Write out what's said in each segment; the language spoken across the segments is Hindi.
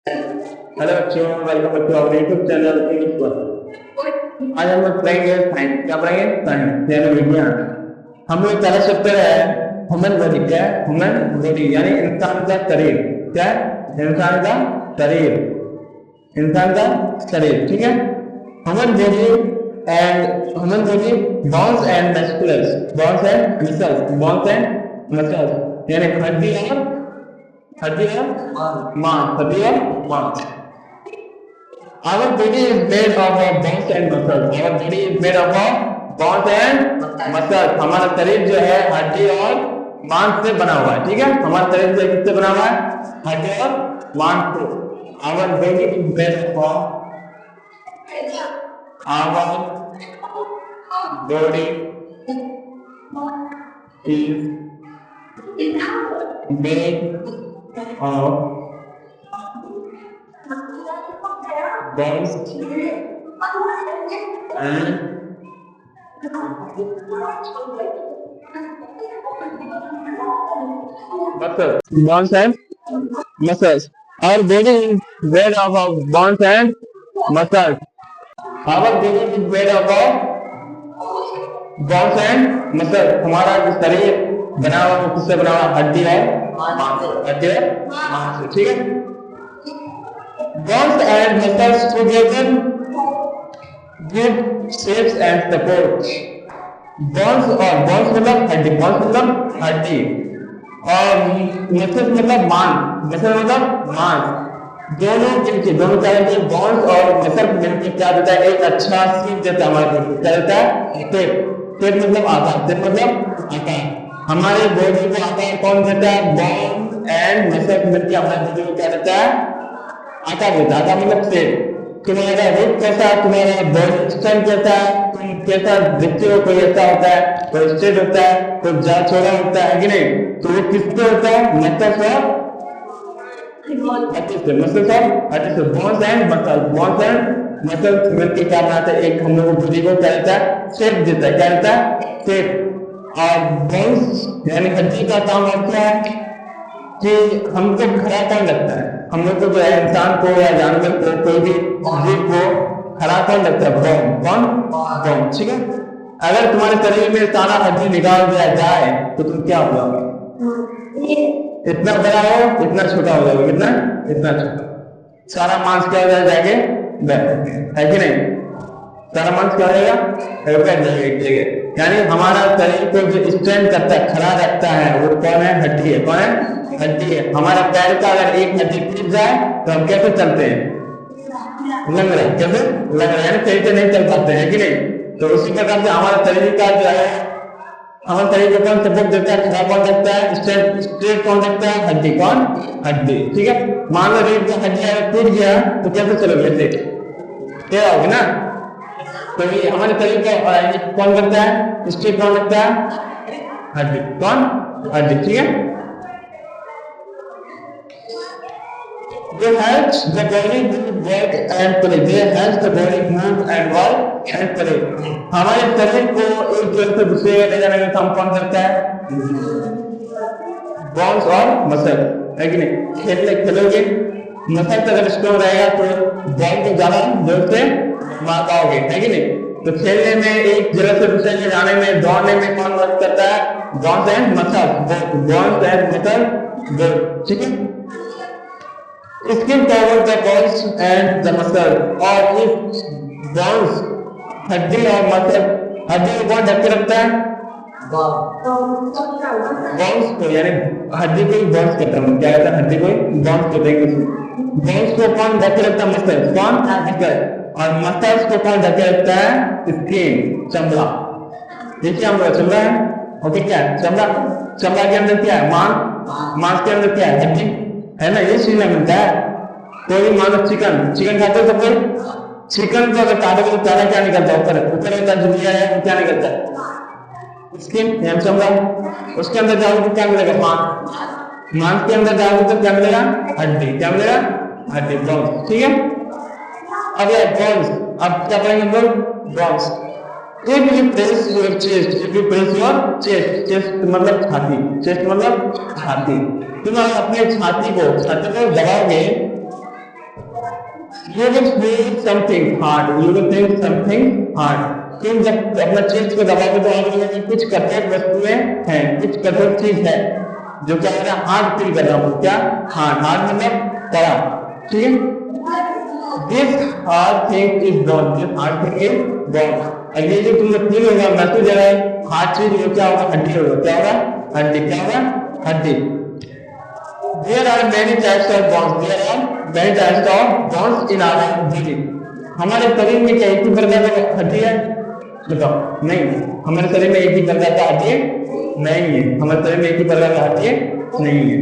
हेलो बच्चों, welcome back to our YouTube channel English class. आज हम लोग पढ़ेंगे साइंस। क्या पढ़ेंगे? साइंस यानी विज्ञान। हम लोग पहला चैप्टर है ह्यूमन बॉडी। क्या है? ह्यूमन बॉडी यानी इंसान का शरीर। क्या है? इंसान का शरीर। इंसान का शरीर, ठीक है। Human body bones and muscular, bones and muscles, bones and muscles यानी हड्डी और मांस, हड्डी और मांस। Our body is made of bones and muscles. Our body is made of bones and muscles. हमारा शरीर जो है हड्डी और मांस से बना हुआ है, ठीक है। हमारा शरीर से किससे बना हुआ है? हड्डी और मांस से। Our body is made of our body is made of bones and muscles. Bones and muscles. Our body is made up of bones and muscles. Our body is made up of bones and muscles. हमारा जो शरीर बना हुआ है किससे बना हुआ है? हड्डी और मांस, हड्डी और मांस से, ठीक है। Bones and muscles together give shapes and support. Bones मतलब हड्डी, bones मतलब हड्डी और muscles मतलब मांस, दोनों मिलके दोनों क्या देते हैं? बोन्स और मसल मिलके क्या देता है? एक अच्छा शेप देता है हमारे बॉडी को। क्या देता है? शेप मतलब आकार, शेप मतलब आकार। हमारे बॉडी को आकार कौन देता है? बोन एंड मसल मिलके हमारे बॉडी को क्या देता है? आकार देता है। आकार मतलब शेप। तुम्हारा रूप कैसा, तुम्हारा बॉडी स्ट्रक्चर कैसा है, तुम कैसा दिखते हो, कोई ऐसा होता है, कोई स्ट्रेट होता है, कोई जा छोड़ा होता है कि नहीं? तो वो किससे होता है? मसल्स और हड्डी से। मसल्स और हड्डी से। बोन्स एंड मसल्स मिलकर क्या बनाते हैं? एक हम लोग बॉडी को क्या देता है? शेप देता है। क्या देता है? शेप। और बोन्स यानी हड्डी का काम क्या है कि हमको खड़ा कौन लगता है? हम लोग को जो है इंसान को या जानवर को, कोई भी जीव को खड़ा कौन लगता है? बोन, ठीक है। अगर तुम्हारे शरीर में सारा हड्डी निकाल दिया जाए तो तुम क्या हो जाओगे? इतना बड़ा हो, इतना छोटा हो जाओगे। इतना छोटा। सारा मांस क्या हो जाएगा? है कि नहीं? सारा मांस क्या हो जाएगा? बैठ जाएगा एक जगह। यानी हमारा शरीर को जो स्ट्रेंथ करता है, खड़ा रखता है, वो कौन है? हड्डी है। कौन है? हड्डी है। हमारा पैर का अगर एक हड्डी टूट जाए तो हम कैसे चलते हैं? लंगड़ा। कैसे? लंगड़ा यानी सही से नहीं चल पाते हैं कि नहीं? तो उसी प्रकार से हमारा शरीर का जो है, हमारे शरीर को कौन सपोर्ट देता है? खड़ा कौन रखता है? स्ट्रेट कौन रखता है? हड्डी। कौन? हड्डी, ठीक है। मान लो रीढ़ का हड्डी अगर टूट गया तो कैसे चलोगे? टेढ़ा होगे ना। तो ये हमारे शरीर को कौन करता है? स्ट्रेट कौन रखता है? हड्डी। कौन? हड्डी, ठीक है। They help the body move, work and play. They help the body move and work and play. हमारे शरीर को एक जगह से दूसरे जगह ले जाने का काम कौन करता है? बोन्स और मसल, है कि नहीं? खेलोगे, मसल अगर स्ट्रॉन्ग रहेगा तो बॉल को ज्यादा जोर से मार पाओगे, है कि नहीं? तो खेलने में, एक जगह से दूसरे जगह जाने में, दौड़ने में कौन मदद करता है? बोन्स एंड मसल, ठीक है। Skin covers the bones and the muscle. और इस bones, हड्डी और मसल, हड्डी को कौन ढक के रखता है? बोन्स को, यानी हड्डी को ही बोन्स कहता है। क्या कहता है? हड्डी को ही बोन्स कहते हैं। बोन्स को कौन ढक के रखता है? मसल। कौन? मसल। और मसल्स को कौन ढक के रखता है? स्किन, चमड़ा। देखिए हम लोग चमड़ा है, ओके। क्या है? चमड़ा के अंदर क्या है? मांस के अंदर क्या है? हड्डी है ना। ये चीज मिलता है। कोई मानो चिकन खाते हो सब कोई? चिकन को अगर काटोगे तो तारा क्या निकलता है? ऊपर का जो लिया है वो क्या निकलता है? स्किन, चमड़ा। उसके अंदर जाओगे तो क्या मिलेगा? मांस के अंदर जाओगे तो क्या मिलेगा? हड्डी। क्या मिलेगा? हड्डी, बोन्स, ठीक है। अब ये बोन्स, अब क्या करेंगे हम लोग? Bones. If you press your chest मतलब छाती, चेस्ट मतलब छाती। तुम अपने छाती को दबाओगे You will feel something hard. You will feel something hard. तुम जब अपना चेस्ट को दबाओगे तो आपको लगेगा कि कुछ कठोर वस्तुएं हैं, कुछ कठोर चीज है जो क्या है, हार्ड फील कर रहा हूँ। क्या हार्ड? हार्ड मतलब कड़ा, ठीक है। This hard thing is gone. This hard thing is gone. अब ये जो तुमने फील होगा, महसूस हो रहा है हार्ड चीज, वो क्या होगा? हड्डी होगा। क्या होगा? हड्डी। क्या होगा? हड्डी। There are many types of bones. There are many types of bones in our body. हमारे शरीर में क्या एक ही प्रकार का हड्डी है? बताओ। नहीं, हमारे शरीर में एक ही प्रकार का हड्डी नहीं है। हमारे शरीर में एक ही प्रकार का हड्डी नहीं है।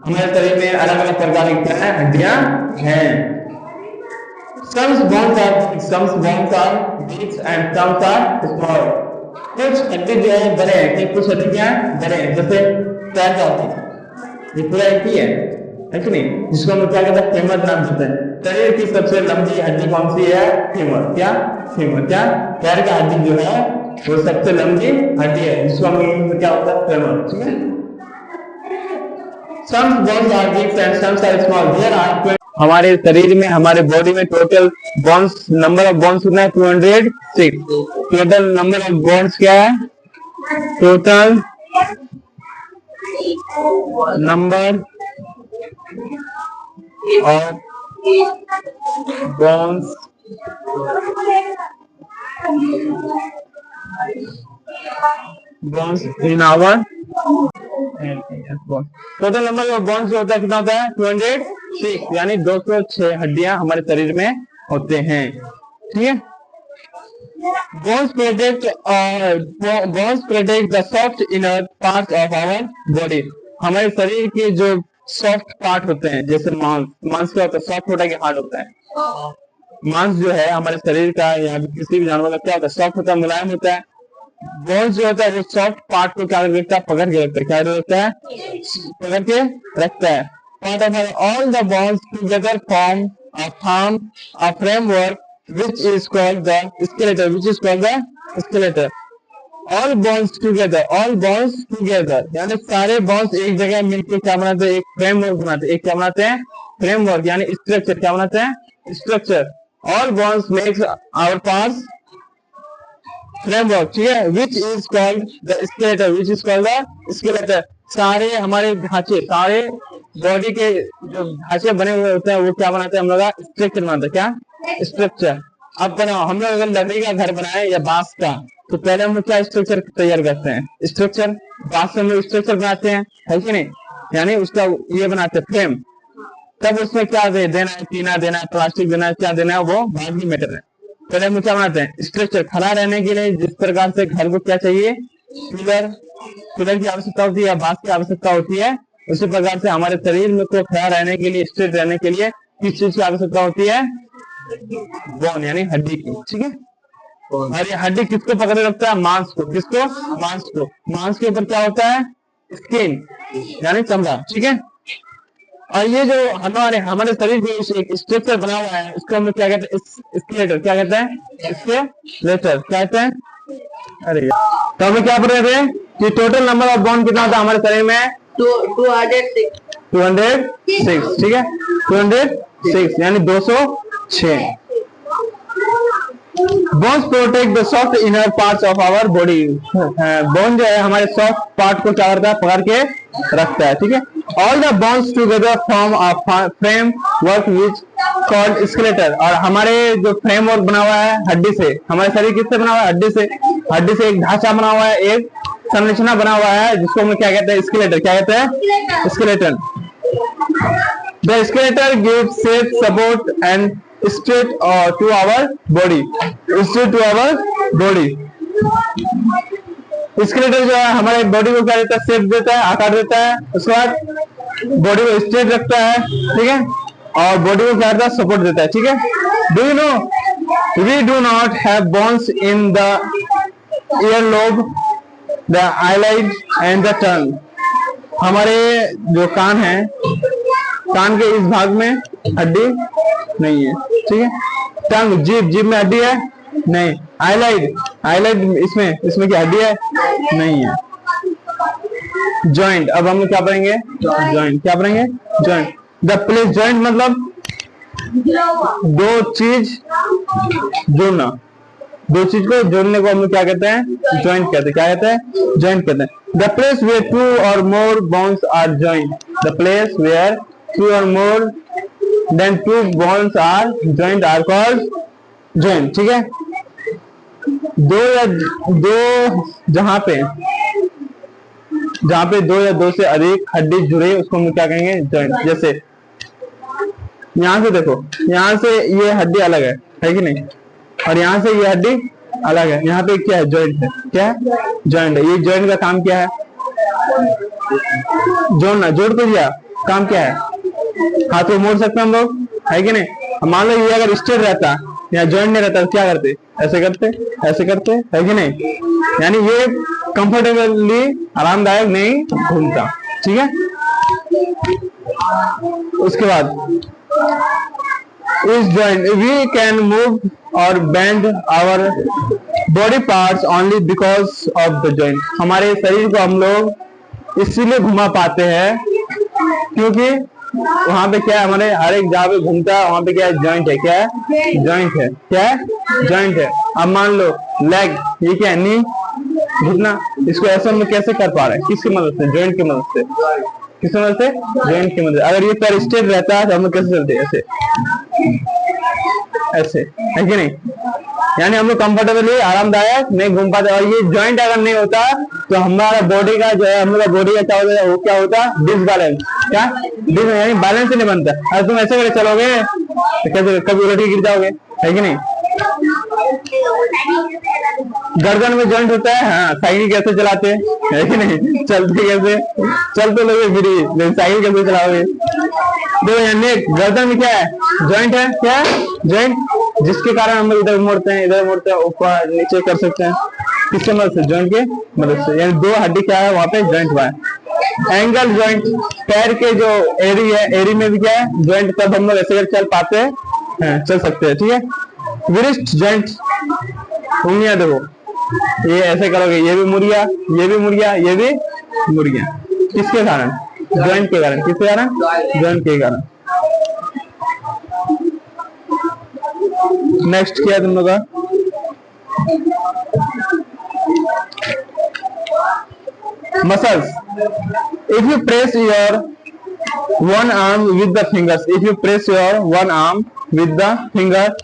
हमारे शरीर में अलग अलग प्रकार की क्या है? हड्डियां हैं। Some bones are big and some are small. कुछ हड्डी जो है बड़े हैं, कुछ हड्डी क्या है? बड़े हैं। जैसे पैर का होती है, ये पूरा एक ही है कि नहीं? जिसको हम क्या कहते हैं? फेमर नाम देते हैं। शरीर की सबसे लंबी हड्डी कौन सी है? फेमर। क्या? फेमर। क्या? पैर का हड्डी जो है वो सबसे लंबी हड्डी है, जिसको हम इंग्लिश में क्या होता है? फेमर। ठीक है। Some bones are big and some are small. There are हमारे शरीर में, हमारे बॉडी में total bones, number of bones कितना है? 206। टोटल नंबर ऑफ बोन्स क्या है? Total number of bones in our total number of bones होता है, कितना होता है? 206, यानी 206 हड्डियां हमारे शरीर में होते हैं। ठीक है। Bones protect the soft inner parts of our body. हमारे शरीर के जो सॉफ्ट पार्ट होते हैं, जैसे मांस क्या होता है? सॉफ्ट होता है कि हार्ड होता है? मांस जो है हमारे शरीर का या किसी भी जानवर का क्या होता है? सॉफ्ट होता है, मुलायम होता है। बोन्स जो होता है वो सॉफ्ट पार्ट को क्या रखता है? पकड़ के रखता है। क्या रखता है? पकड़ के रखता है। Part of all the bones together form a framework which is called the skeleton. Which is called the skeleton. All bones together. All bones together. यानी सारे bones एक जगह मिलकर क्या बनाते हैं? एक फ्रेमवर्क बनाते हैं। एक क्या बनाते हैं? फ्रेमवर्क, यानी स्ट्रक्चर। क्या बनाते हैं? Structure. All bones makes our parts framework. ठीक है। Which is called the skeleton. Which is called the skeleton. सारे हमारे ढांचे, सारे बॉडी के जो ढांचे बने हुए होते हैं वो क्या बनाते हैं? हम लोग स्ट्रक्चर बनाते हैं। क्या? स्ट्रक्चर। अब बनाओ, हम लोग अगर लकड़ी का घर बनाए या बांस का, तो पहले हम लोग क्या स्ट्रक्चर तैयार करते हैं? स्ट्रक्चर। बांस से हम लोग स्ट्रक्चर बनाते हैं, है कि नहीं? यानी उसका ये बनाते हैं फ्रेम। तब उसमें क्या देना है? टीना देना है, प्लास्टिक देना है, क्या देना है? वो बाद की मैटर है। पहले हम क्या बनाते हैं? स्ट्रक्चर। खड़ा रहने के लिए जिस प्रकार से घर को क्या चाहिए? पिलर की आवश्यकता होती है, बांस की आवश्यकता होती है, उसी प्रकार से हमारे शरीर में को खड़ा रहने के लिए, स्ट्रेट रहने के लिए किस चीज की आवश्यकता होती है? बोन, यानी हड्डी की। ठीक है। और ये हड्डी किसको पकड़े रखता है? मांस को। किसको? मांस को। मांस के ऊपर क्या होता है? स्किन, यानी चमड़ा। ठीक है। और ये जो हमारे शरीर में एक स्ट्रक्चर बना हुआ है, इसको हम क्या कहते हैं? स्केलेटन। क्या कहते हैं? स्केलेटन। क्या कहते हैं? अरे तो हमें क्या पढ़ रहे थे कि टोटल नंबर ऑफ बोन कितना होता है हमारे शरीर में? 206। ठीक है। 206 यानी 206। Bones protect the soft inner parts of our body. Bone जो है हमारे सॉफ्ट पार्ट को क्या करता है? पकड़ के रखता है। ठीक है। All the bones together form a framework which called skeleton. और हमारे जो फ्रेमवर्क बना हुआ है हड्डी से, हमारे शरीर किससे बना हुआ है? हड्डी से। हड्डी से एक ढांचा बना हुआ है, एक संरचना बना हुआ है, जिसको हम क्या कहते हैं? स्केलेटन। क्या कहते हैं? Skeleton. The skeleton gives shape, support and straight to our body. Straight to our body. Skeleton जो है हमारे बॉडी को क्या देता है? शेप देता है, आकार देता है। उसके बाद बॉडी को स्ट्रेट रखता है। ठीक है। और बॉडी को क्या करता है? सपोर्ट देता है। ठीक है। Do you know we do not have bones in the earlobe, the eyelid and the tongue. हमारे जो कान है, कान के इस भाग में हड्डी नहीं है। ठीक है। टंग, जीभ में हड्डी है? नहीं। आईलाइड इसमें क्या हड्डी है? नहीं है। जॉइंट। अब हम क्या पढ़ेंगे? जॉइंट। क्या पढ़ेंगे? जॉइंट। द प्लेस जॉइंट मतलब दो चीज जोड़ना, दो चीज को जोड़ने को हम लोग क्या कहते हैं? जॉइंट कहते हैं। क्या कहते हैं? जॉइंट कहते हैं। The place where two or more bones are joint, the place where two or more than two bones are joint are called joint. ठीक है, दो या दो जहां पे दो या दो से अधिक हड्डी जुड़े उसको हम क्या कहेंगे? जॉइंट। जैसे यहां से देखो, यहां से ये हड्डी अलग है कि नहीं, और यहाँ से ये हड्डी अलग है, यहाँ पे क्या है? जॉइंट है। क्या है? जॉइंट है। ये जॉइंट का काम क्या है? जोड़ना। जोड़ तो दिया, काम क्या है? हाथ को मोड़ सकते हैं हम लोग, है कि नहीं? मान लो ये अगर स्ट्रेट रहता या जॉइंट नहीं रहता तो क्या करते? ऐसे करते, ऐसे करते, है कि नहीं? यानी ये कंफर्टेबली आरामदायक नहीं घूमता। ठीक है, उसके बाद इस जॉइंट वी कैन मूव और bend our body parts only because of the joint. हमारे शरीर को हम लोग इसीलिए घुमा पाते हैं क्योंकि वहां पे क्या है? हमारे हर एक जगह पे घूमता है, वहां पे क्या है? जॉइंट है। क्या है? जॉइंट है। क्या है? जॉइंट है। अब मान लो लेग, ये क्या है? नी, घुटना, इसको ऐसे हम लोग कैसे कर पा रहे हैं? किसकी मदद से? जॉइंट की मदद से। किस मदद से? जॉइंट की मदद। अगर ये पैर स्ट्रेट रहता है तो हम लोग कैसे चलते? ऐसे, ऐसे, है कि नहीं? यानी हम लोग कंफर्टेबली आरामदायक नहीं घूम पाते। और ये जॉइंट अगर नहीं होता तो हमारा बॉडी का जो है, हम लोग का बॉडी का क्या होता है? वो क्या होता? डिसबैलेंस। क्या? यानी बैलेंस ही नहीं बनता। अगर तुम ऐसे करके चलोगे तो कैसे? कभी उलट के गिर जाओगे, है कि नहीं? गर्दन में जॉइंट होता है। हाँ, साइकिल कैसे चलाते हैं, है कि नहीं? चलते कैसे? चल तो लोगे फिर, लेकिन साइकिल कैसे चलाओगे? दो यानी गर्दन में क्या है? जॉइंट है। क्या है? जॉइंट, जिसके कारण हम लोग इधर मोड़ते हैं, इधर मोड़ते हैं, ऊपर नीचे कर सकते हैं। किसके मदद से? जॉइंट के मदद से। यानी दो हड्डी क्या है? वहां पे जॉइंट हुआ है। एंगल जॉइंट, पैर के जो एरी है, एरी में भी क्या है? जॉइंट। तब हम लोग ऐसे चल पाते हैं, चल सकते हैं। ठीक है, विरिस्ट जॉइंट, उंगलियां देखो, ये ऐसे करोगे, ये भी मुड़ गया, ये भी मुड़ गया, ये भी मुड़ गया। किसके कारण? जॉइंट के कारण। किसके कारण? जॉइंट के कारण। नेक्स्ट क्या है तुम लोग का? Muscles. If you press your one arm with the fingers, if you press your one arm with the finger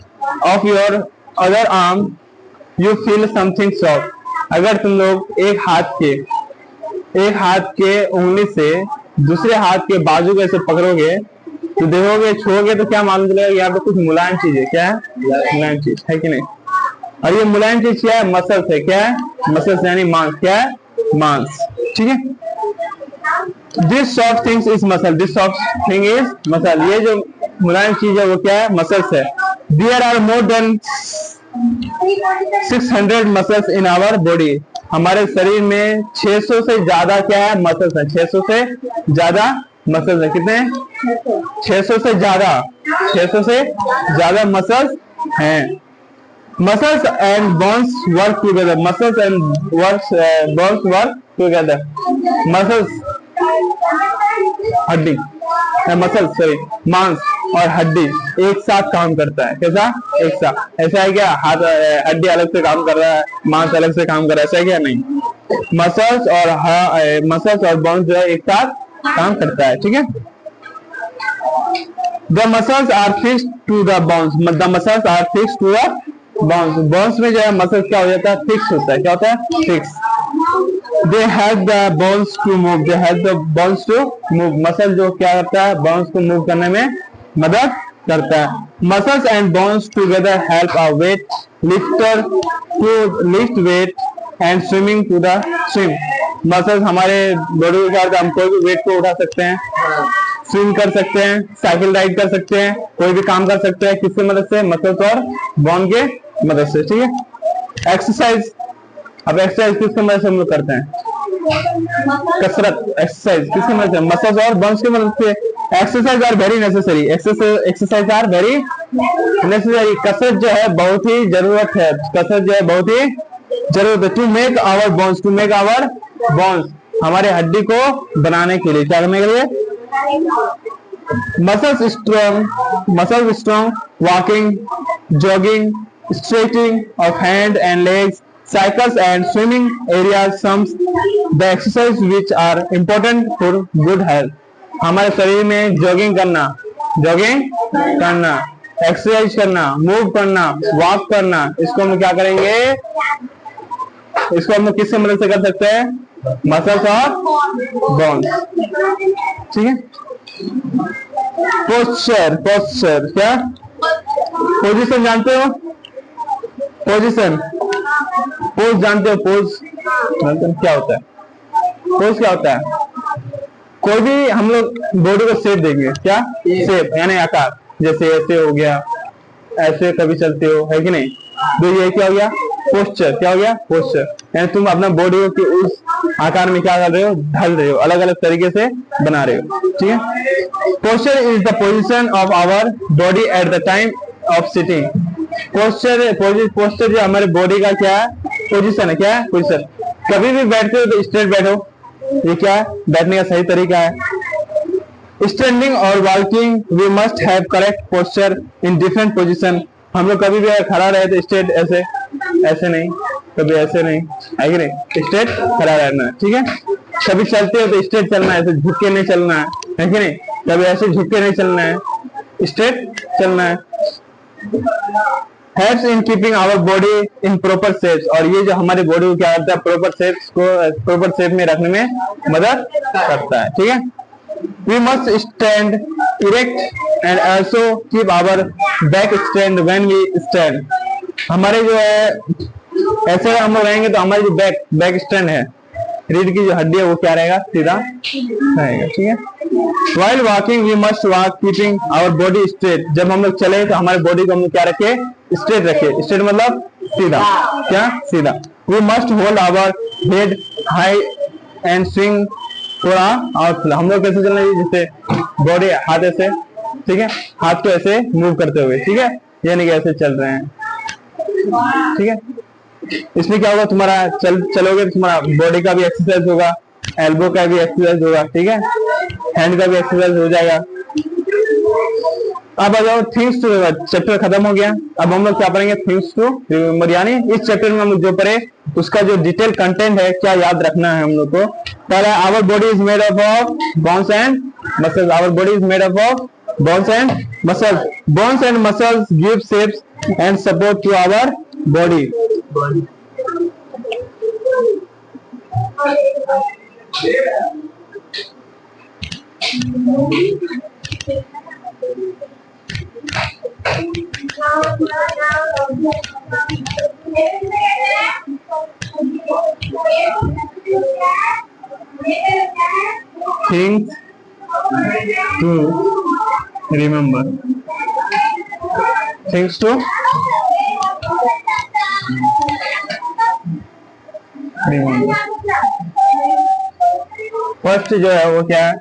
of your other arm you feel something soft. अगर तुम लोग एक हाथ के उंगली से दूसरे हाथ के बाजू को ऐसे पकड़ोगे तो देखोगे, छुओगे तो क्या मालूम चलेगा? यहाँ पे कुछ मुलायम चीज है। क्या है? मुलायम चीज, है कि नहीं? और ये मुलायम चीज क्या है? मसल्स है। क्या है? मसल्स यानी मांस। क्या है? मांस। ठीक है, this soft things is muscle, this soft thing is muscle. ये जो मुलायम चीज है वो क्या है? मसल्स है। There are more than 600 muscles in our body. हमारे शरीर में 600 से ज्यादा क्या है? मसल्स है। 600 से ज्यादा मसल्स है। कितने? 600 से ज्यादा, 600 से ज्यादा मसल्स हैं। Muscles and bones work together, muscles and bones work together. Muscles हड्डी, मसल्स सॉरी, मांस और हड्डी एक साथ काम करता है। कैसा? एक साथ। ऐसा है क्या? हाथ हड्डी अलग से काम कर रहा है, मांस अलग से काम कर रहा है, ऐसा है क्या? नहीं। मसल्स और बोन्स जो है एक साथ काम करता है। ठीक है, the muscles are fixed to the bones, the muscles are fixed to the bones. Bones में जो है मसल्स क्या हो जाता है? फिक्स होता है। क्या होता है? Fix. They help the bones to move, they help the bones to move. Muscle जो क्या करता है? बोन्स को मूव करने में मदद करता है। Muscles and bones together help a weight lifter to lift weight and swimming to the swim. Muscles हमारे बॉडी के हम कोई भी वेट को उठा सकते हैं, स्विम कर सकते हैं, साइकिल राइड कर सकते हैं, कोई भी काम कर सकते हैं। किसकी मदद से? मसल्स और बोन के मदद से। ठीक है, एक्सरसाइज। अब एक्सरसाइज किसकी मदद से हम लोग करते हैं? कसरत, एक्सरसाइज किसकी मदद से? मसल्स और बोन्स की मदद से। Exercise are very necessary, exercise are very necessary. कसरत जो है बहुत ही जरूरत है, कसरत जो है बहुत ही जरूरत है। To make our bones, to make our bones, हमारे हड्डी को बनाने के लिए। क्या करने के लिए? muscles strong, walking, jogging, stretching of hand and legs, cycles and swimming areas some the exercise which are important for good health. हमारे शरीर में जॉगिंग करना, एक्सरसाइज करना, मूव करना, वॉक करना, इसको हम क्या करेंगे, इसको हम किससे मदद से कर सकते हैं, मसल्स और बोन्स, ठीक है। पोस्चर क्या, पोजीशन जानते हो, पोज जानते हो, पोज क्या होता है, पोज क्या होता है, कोई भी हम लोग बॉडी को शेप देंगे, क्या शेप यानी आकार, जैसे ऐसे हो गया, ऐसे कभी चलते हो, है कि नहीं, तो ये क्या हो गया, पोस्चर, क्या हो गया, पोस्चर, यानी तुम अपना बॉडी को उस आकार में क्या कर रहे हो, ढल रहे हो, अलग अलग तरीके से बना रहे हो, ठीक है। Posture is the position of our body at the time of sitting. Posture जो हमारे बॉडी का क्या है, पोजीशन है, क्या है, पोजीशन। कभी भी बैठते हो तो स्ट्रेट बैठो, ये क्या है, बैठने का सही तरीका है। स्टैंडिंग और walking we must have correct posture in different position. हम लोग कभी भी खड़ा रहे तो स्ट्रेट ऐसे, ऐसे नहीं, कभी ऐसे नहीं, है कि नहीं, स्ट्रेट खड़ा रहना है, ठीक है। कभी चलते हो तो स्ट्रेट चलना है, ऐसे झुक के नहीं चलना है कि नहीं, कभी ऐसे झुक के नहीं चलना है, स्ट्रेट चलना है। Helps in keeping our body in proper shapes, और ये जो हमारी बॉडी को क्या करता है, प्रॉपर शेप्स को प्रॉपर शेप में रखने में मदद करता है, ठीक है। We must stand erect and also keep our back stand when we stand. हमारे जो है ऐसे हम लोग रहेंगे तो हमारी जो बैक स्टैंड है, रीढ़ की जो हड्डी है वो क्या रहेगा, सीधा रहेगा, ठीक है। While walking we must walk keeping our body straight. जब हम लोग चले तो हमारे बॉडी को हम लोग क्या रखे, स्ट्रेट रखे, स्ट्रेट मतलब सीधा, क्या, सीधा। We must hold our head high and swing थोड़ा और हम लोग कैसे चलना है, जैसे बॉडी हाथ ऐसे, ठीक है, हाथ को ऐसे मूव करते हुए, ठीक है, यानी कि ऐसे चल रहे हैं, ठीक है। इसमें क्या होगा, तुम्हारा चलोगे तो तुम्हारा बॉडी का भी एक्सरसाइज होगा, एल्बो का भी एक्सरसाइज होगा, ठीक है, हैंड का भी एक्सरसाइज हो जाएगा। अब आ जाओ थिंग्स टू रिमेंबर, चैप्टर खत्म हो गया। अब हम लोग क्या पढ़ेंगे, थिंग्स टू रिमेंबर, यानी इस चैप्टर में हम लोग जो पढ़े उसका जो डिटेल कंटेंट है, क्या याद रखना है हम लोग को। पहला, our body is made up of bones and muscles. Our body is made up of bones and muscles. Bones and muscles give shapes and support to our body. Things to remember. Things to remember. First जो है वो क्या है,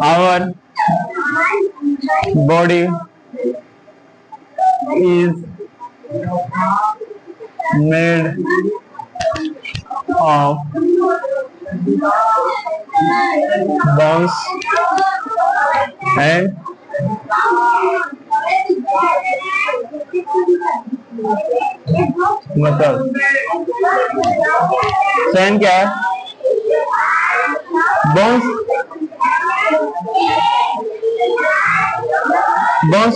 our body is made of bones and muscles. Second क्या है, bones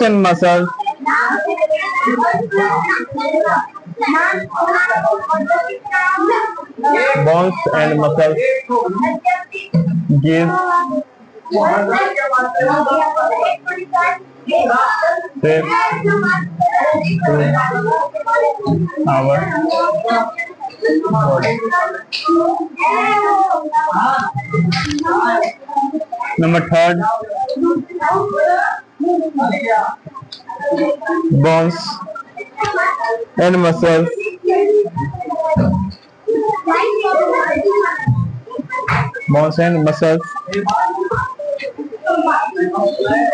and muscles give shape to our body. Number third, bones and muscles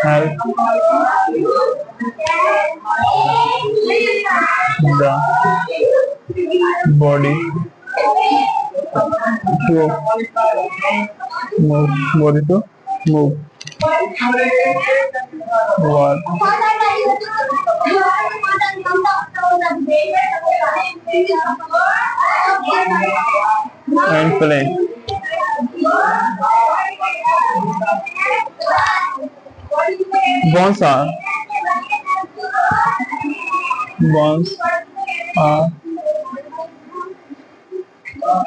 help the body to move. work and play. Bones are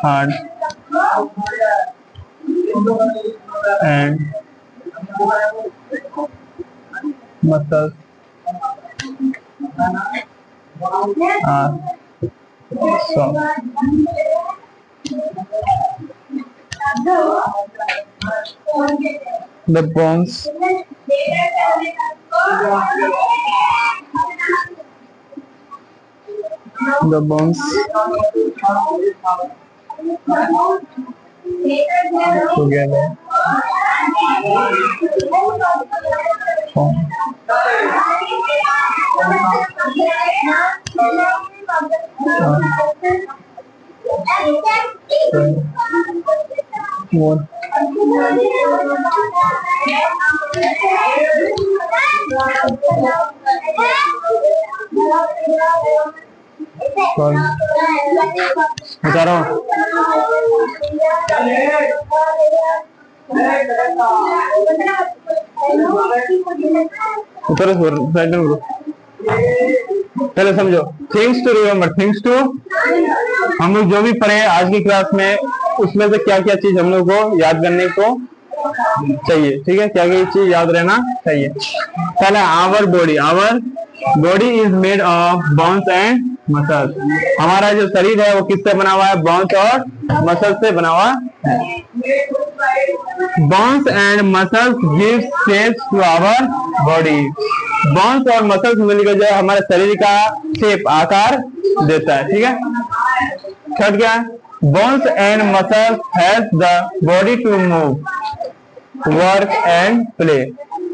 hard and muscles are soft. The bones together form what बता रहा हूँ। पहले समझो, things to remember, things to, हम लोग जो भी पढ़े आज की क्लास में उसमें से क्या क्या चीज हम लोग को याद करने को चाहिए, ठीक है, क्या क्या चीज याद रहना चाहिए। पहले our body is made of bones and muscles. हमारा जो शरीर है वो किससे बना हुआ है? बोन्स और मसल्स से बना हुआ है। Bones and muscles give shape to our body. Bones और मसल्स मिलकर जो है हमारे शरीर का शेप, आकार देता है, ठीक है। थर्ड क्या है? Bones and muscles help the body to move, work and play.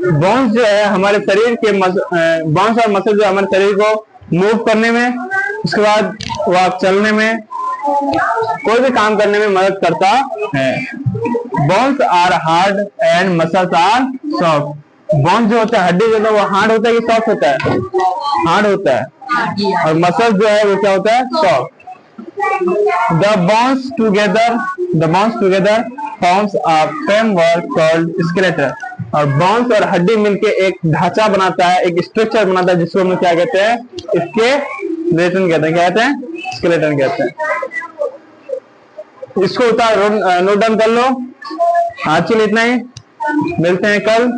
Bones जो है हमारे शरीर के बोन्स और मसल जो हमारे शरीर को मूव करने में, उसके बाद वॉक चलने में, कोई भी काम करने में मदद करता है। Bones are hard and muscles are soft. Bones जो होता है, हड्डी जो होता है वो हार्ड होता है कि सॉफ्ट होता है? हार्ड होता है। और मसल्स जो है वो क्या होता है? Soft. The bones together forms a framework called skeleton. और बोन्स और हड्डी मिलके एक ढांचा बनाता है, एक स्ट्रक्चर बनाता है, जिसको हम लोग क्या कहते हैं? स्केलेटन कहते हैं। क्या कहते हैं? स्केलेटन कहते हैं। इसको नोट डाउन कर लो। आज के लिए इतना ही, मिलते हैं कल।